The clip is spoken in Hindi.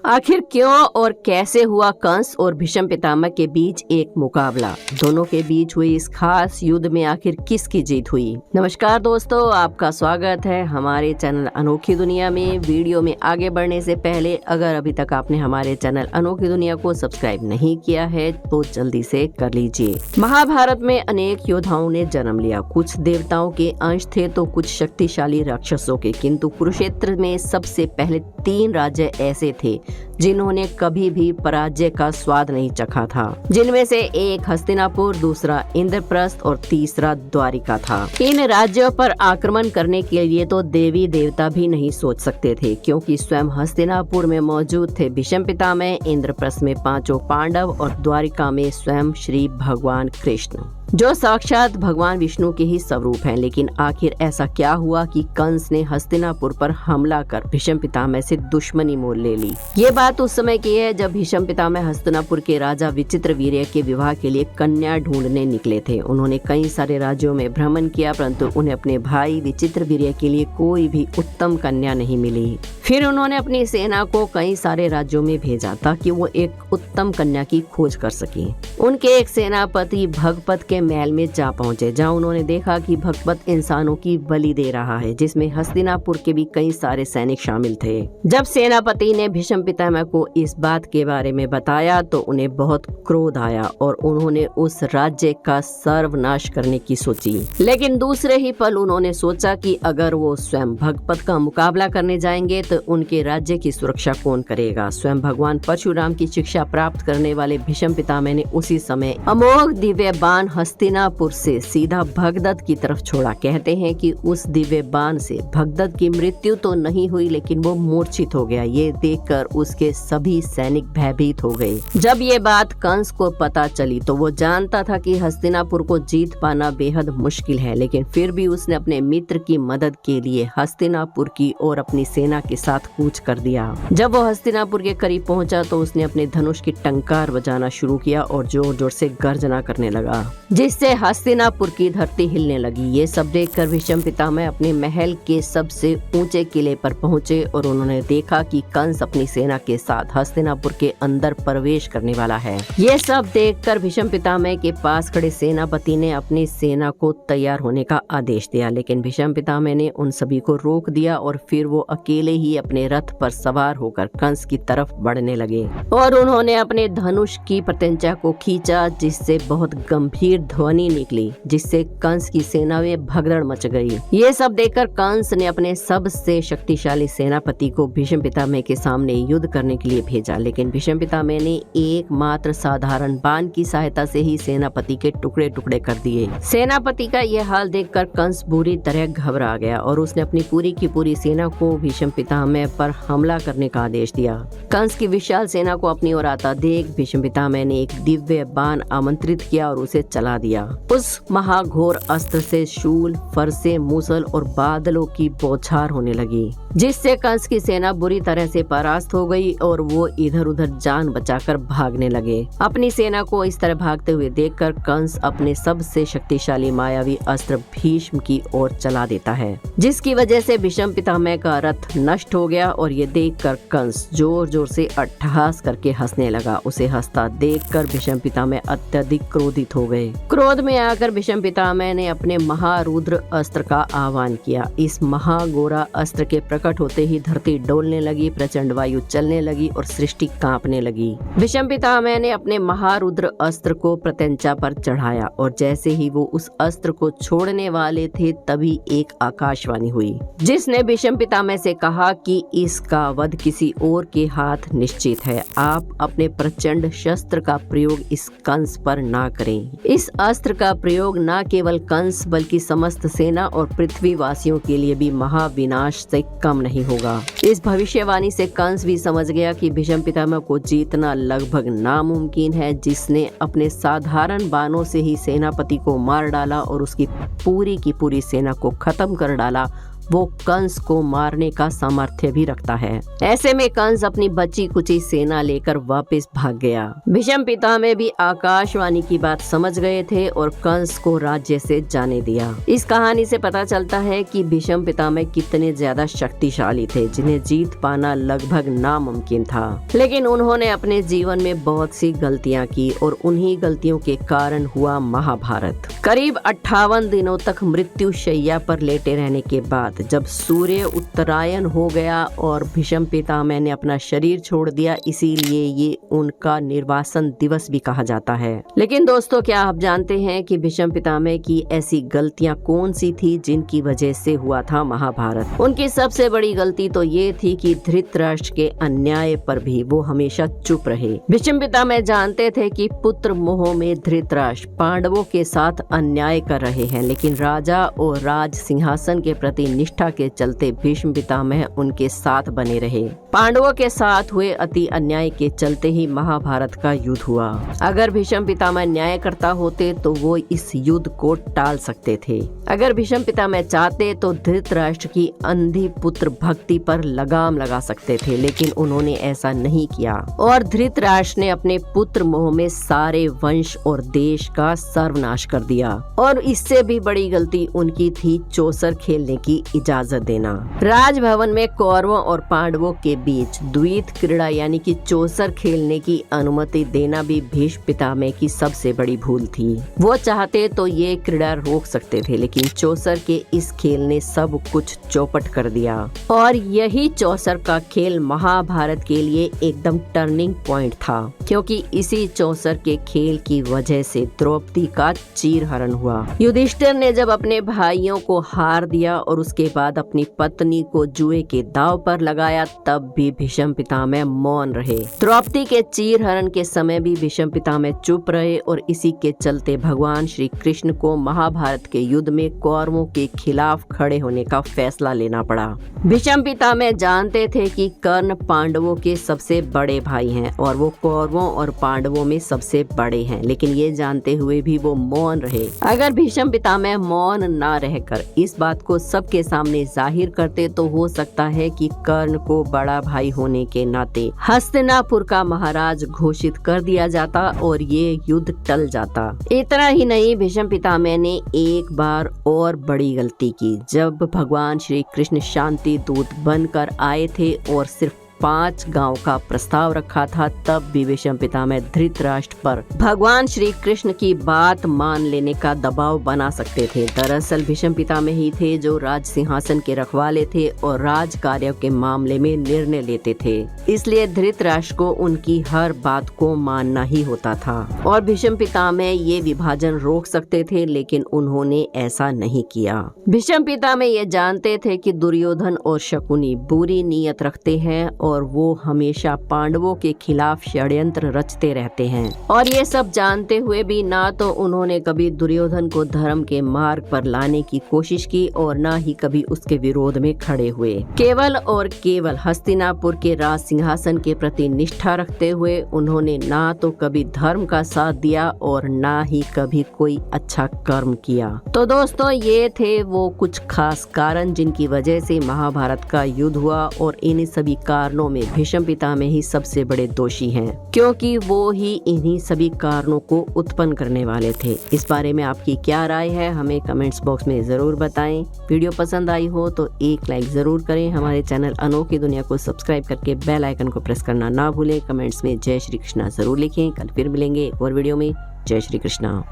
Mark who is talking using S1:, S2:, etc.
S1: आखिर क्यों और कैसे हुआ कंस और भीष्म पितामह के बीच एक मुकाबला? दोनों के बीच हुई इस खास युद्ध में आखिर किसकी जीत हुई? नमस्कार दोस्तों, आपका स्वागत है हमारे चैनल अनोखी दुनिया में। वीडियो में आगे बढ़ने से पहले अगर अभी तक आपने हमारे चैनल अनोखी दुनिया को सब्सक्राइब नहीं किया है तो जल्दी से कर लीजिए। महाभारत में अनेक योद्धाओं ने जन्म लिया। कुछ देवताओं के अंश थे तो कुछ शक्तिशाली राक्षसों के, किंतु कुरुक्षेत्र में सबसे पहले 3 राज्य ऐसे थे जिन्होंने कभी भी पराजय का स्वाद नहीं चखा था, जिनमें से एक हस्तिनापुर, दूसरा इंद्रप्रस्थ और तीसरा द्वारिका था। इन राज्यों पर आक्रमण करने के लिए तो देवी देवता भी नहीं सोच सकते थे, क्योंकि स्वयं हस्तिनापुर में मौजूद थे भीष्म पितामह, इंद्रप्रस्थ में 5 पांडव और द्वारिका में स्वयं श्री भगवान कृष्ण, जो साक्षात भगवान विष्णु के ही स्वरूप हैं। लेकिन आखिर ऐसा क्या हुआ कि कंस ने हस्तिनापुर पर हमला कर भीष्म पितामह से दुश्मनी मोल ले ली? ये बात उस समय की है जब भीष्म पितामह हस्तिनापुर के राजा विचित्रवीर्य के विवाह के लिए कन्या ढूंढने निकले थे। उन्होंने कई सारे राज्यों में भ्रमण किया, परंतु उन्हें अपने भाई विचित्रवीर्य के लिए कोई भी उत्तम कन्या नहीं मिली। फिर उन्होंने अपनी सेना को कई सारे राज्यों में भेजा ताकि वो एक उत्तम कन्या की खोज कर सके। उनके एक सेनापति भगपत के महल में जा पहुंचे, जहां उन्होंने देखा कि भगपत इंसानों की बलि दे रहा है, जिसमें हस्तिनापुर के भी कई सारे सैनिक शामिल थे। जब सेनापति ने भीष्म पितामह को इस बात के बारे में बताया तो उन्हें बहुत क्रोध आया और उन्होंने उस राज्य का सर्वनाश करने की सोची। लेकिन दूसरे ही पल उन्होंने सोचा कि अगर वो स्वयं भगपत का मुकाबला करने जाएंगे तो उनके राज्य की सुरक्षा कौन करेगा? स्वयं भगवान परशुराम की शिक्षा प्राप्त करने वाले भीष्म पितामह ने उसी समय अमोघ दिव्य बाण हस्तिनापुर से सीधा भगदत्त की तरफ छोड़ा। कहते हैं कि उस दिव्य बाण से भगदत्त की मृत्यु तो नहीं हुई, लेकिन वो मूर्छित हो गया। ये देखकर उसके सभी सैनिक भयभीत हो गए। जब ये बात कंस को पता चली तो वो जानता था कि हस्तिनापुर को जीत पाना बेहद मुश्किल है, लेकिन फिर भी उसने अपने मित्र की मदद के लिए हस्तिनापुर की ओर अपनी सेना के साथ कूच कर दिया। जब वो हस्तिनापुर के करीब पहुंचा तो उसने अपने धनुष की टंकार बजाना शुरू किया और जोर जोर से गर्जना करने लगा, जिससे हस्तिनापुर की धरती हिलने लगी। ये सब देखकर भीष्म पितामह अपने महल के सबसे ऊंचे किले पर पहुंचे और उन्होंने देखा कि कंस अपनी सेना के साथ हस्तिनापुर के अंदर प्रवेश करने वाला है। ये सब देखकर भीष्म पितामह के पास खड़े सेनापति ने अपनी सेना को तैयार होने का आदेश दिया, लेकिन भीष्म पितामह ने उन सभी को रोक दिया और फिर वो अकेले ही अपने रथ पर सवार होकर कंस की तरफ बढ़ने लगे और उन्होंने अपने धनुष की प्रत्यंचा को खींचा, जिससे बहुत गंभीर ध्वनि निकली, जिससे कंस की सेना में भगदड़ मच गई। ये सब देखकर कंस ने अपने सबसे शक्तिशाली सेनापति को भीष्म पितामह के सामने युद्ध करने के लिए भेजा, लेकिन भीष्म पितामह ने एकमात्र साधारण बाण की सहायता से ही सेनापति के टुकड़े टुकड़े कर दिए। सेनापति का यह हाल देखकर कंस बुरी तरह घबरा गया और उसने अपनी पूरी की पूरी सेना को भीष्म पितामह पर हमला करने का आदेश दिया। कंस की विशाल सेना को अपनी ओर आता देख भीष्म पितामह ने एक दिव्य बाण आमंत्रित किया और उसे चला दिया। उस महाघोर अस्त्र से शूल, फरसे, मूसल और बादलों की बौछार होने लगी, जिससे कंस की सेना बुरी तरह से परास्त हो गई और वो इधर उधर जान बचाकर भागने लगे। अपनी सेना को इस तरह भागते हुए देखकर कंस अपने सबसे शक्तिशाली मायावी अस्त्र भीष्म की ओर चला देता है, जिसकी वजह से भीष्म पितामह का रथ नष्ट हो गया। और ये देखकर कंस जोर जोर से अट्टहास करके हंसने लगा। उसे हंसता देखकर भीष्म पितामह अत्यधिक क्रोधित हो गए। क्रोध में आकर भीष्म पितामह ने अपने महारुद्र अस्त्र का आह्वान किया। इस महागोरा अस्त्र के प्रकट होते ही धरती डोलने लगी, प्रचंड वायु चलने लगी और सृष्टि कांपने लगी। भीष्म पितामह ने अपने महारुद्र अस्त्र को प्रत्यंचा पर चढ़ाया और जैसे ही वो उस अस्त्र को छोड़ने वाले थे तभी एक आकाशवाणी हुई, जिसने भीष्म पितामह से कहा कि इसका वध किसी और के हाथ निश्चित है। आप अपने प्रचंड शस्त्र का प्रयोग इस कंस पर ना करें। इस अस्त्र का प्रयोग न केवल कंस बल्कि समस्त सेना और पृथ्वी वासियों के लिए भी महाविनाश से कम नहीं होगा। इस भविष्यवाणी से कंस भी समझ गया कि भीष्म पितामह को जीतना लगभग नामुमकिन है, जिसने अपने साधारण बाणों से ही सेनापति को मार डाला और उसकी पूरी की पूरी सेना को खत्म कर डाला। वो कंस को मारने का सामर्थ्य भी रखता है। ऐसे में कंस अपनी बची कुची सेना लेकर वापस भाग गया। भीष्म पितामह भी आकाशवाणी की बात समझ गए थे और कंस को राज्य से जाने दिया। इस कहानी से पता चलता है कि भीष्म पितामह कितने ज्यादा शक्तिशाली थे, जिन्हें जीत पाना लगभग नामुमकिन था। लेकिन उन्होंने अपने जीवन में बहुत सी गलतियां की और उन्हीं गलतियों के कारण हुआ महाभारत। करीब 58 दिनों तक मृत्यु शैया पर लेटे रहने के बाद जब सूर्य उत्तरायण हो गया और भीष्म पितामह ने अपना शरीर छोड़ दिया, इसीलिए ये उनका निर्वासन दिवस भी कहा जाता है। लेकिन दोस्तों, क्या आप जानते हैं कि भीष्म पितामह की ऐसी गलतियां कौन सी थी जिनकी वजह से हुआ था महाभारत? उनकी सबसे बड़ी गलती तो ये थी कि धृतराष्ट्र के अन्याय पर भी वो हमेशा चुप रहे। भीष्म पितामह जानते थे कि पुत्र मोह में धृतराष्ट्र पांडवों के साथ अन्याय कर रहे हैं, लेकिन राजा और राज सिंहासन के प्रति निष्ठा के चलते भीष्म पितामह उनके साथ बने रहे। पांडवों के साथ हुए अति अन्याय के चलते ही महाभारत का युद्ध हुआ। अगर भीष्म पितामह न्याय करता होते तो वो इस युद्ध को टाल सकते थे। अगर भीष्म पितामह चाहते तो धृतराष्ट्र की अंधी पुत्र भक्ति पर लगाम लगा सकते थे, लेकिन उन्होंने ऐसा नहीं किया और धृतराष्ट्र ने अपने पुत्र मोह में सारे वंश और देश का सर्वनाश कर दिया। और इससे भी बड़ी गलती उनकी थी चौसर खेलने की इजाजत देना। राजभवन में कौरवों और पांडवों के बीच द्वैत क्रीड़ा यानी कि चौसर खेलने की अनुमति देना भी भीष्म पितामह की सबसे बड़ी भूल थी। वो चाहते तो ये क्रीड़ा रोक सकते थे, लेकिन चौसर के इस खेल ने सब कुछ चौपट कर दिया। और यही चौसर का खेल महाभारत के लिए एकदम टर्निंग पॉइंट था, क्योंकि इसी चौसर के खेल की वजह से द्रौपदी का चीरहरण हुआ। युधिष्ठिर ने जब अपने भाइयों को हार दिया और उसके बाद अपनी पत्नी को जुए के दांव पर लगाया, तब भी भीष्म पितामह मौन रहे। द्रौपदी के चीरहरण के समय भी भीष्म पितामह चुप रहे और इसी के चलते भगवान श्री कृष्ण को महाभारत के युद्ध में कौरवों के खिलाफ खड़े होने का फैसला लेना पड़ा। भीष्म पितामह जानते थे कि कर्ण पांडवों के सबसे बड़े भाई हैं और वो कौरवों और पांडवों में सबसे बड़े हैं, लेकिन ये जानते हुए भी वो मौन रहे। अगर भीष्म पितामह मौन ना रहकर इस बात को सबके सामने जाहिर करते तो हो सकता है कि कर्ण को बड़ा भाई होने के नाते हस्तिनापुर का महाराज घोषित कर दिया जाता और ये युद्ध टल जाता। इतना ही नहीं, भीष्म पितामह ने एक बार और बड़ी गलती की। जब भगवान श्री कृष्ण शांति दूत बनकर आए थे और सिर्फ 5 गांव का प्रस्ताव रखा था, तब भी भीष्म पितामह धृतराष्ट्र पर भगवान श्री कृष्ण की बात मान लेने का दबाव बना सकते थे। दरअसल भीष्म पितामह ही थे जो राज सिंहासन के रखवाले थे और राज कार्यों के मामले में निर्णय लेते थे, इसलिए धृतराष्ट्र को उनकी हर बात को मानना ही होता था। और भीष्म पितामह ये विभाजन रोक सकते थे, लेकिन उन्होंने ऐसा नहीं किया। भीष्म पितामह ये जानते थे कि दुर्योधन और शकुनी बुरी नीयत रखते हैं और वो हमेशा पांडवों के खिलाफ षड्यंत्र रचते रहते हैं। और ये सब जानते हुए भी ना तो उन्होंने कभी दुर्योधन को धर्म के मार्ग पर लाने की कोशिश की और ना ही कभी उसके विरोध में खड़े हुए। केवल और केवल हस्तिनापुर के राज सिंहासन के प्रति निष्ठा रखते हुए उन्होंने ना तो कभी धर्म का साथ दिया और ना ही कभी कोई अच्छा कर्म किया। तो दोस्तों, ये थे वो कुछ खास कारण जिनकी वजह से महाभारत का युद्ध हुआ और इन सभी कारणों में भीष्म पितामह ही सबसे बड़े दोषी हैं, क्योंकि वो ही इन्हीं सभी कारणों को उत्पन्न करने वाले थे। इस बारे में आपकी क्या राय है, हमें कमेंट्स बॉक्स में जरूर बताएं। वीडियो पसंद आई हो तो एक लाइक जरूर करें। हमारे चैनल अनोखी दुनिया को सब्सक्राइब करके बेल आइकन को प्रेस करना ना भूलें। कमेंट्स में जय श्री कृष्णा जरूर लिखें। कल फिर मिलेंगे एक और वीडियो में। जय श्री कृष्णा।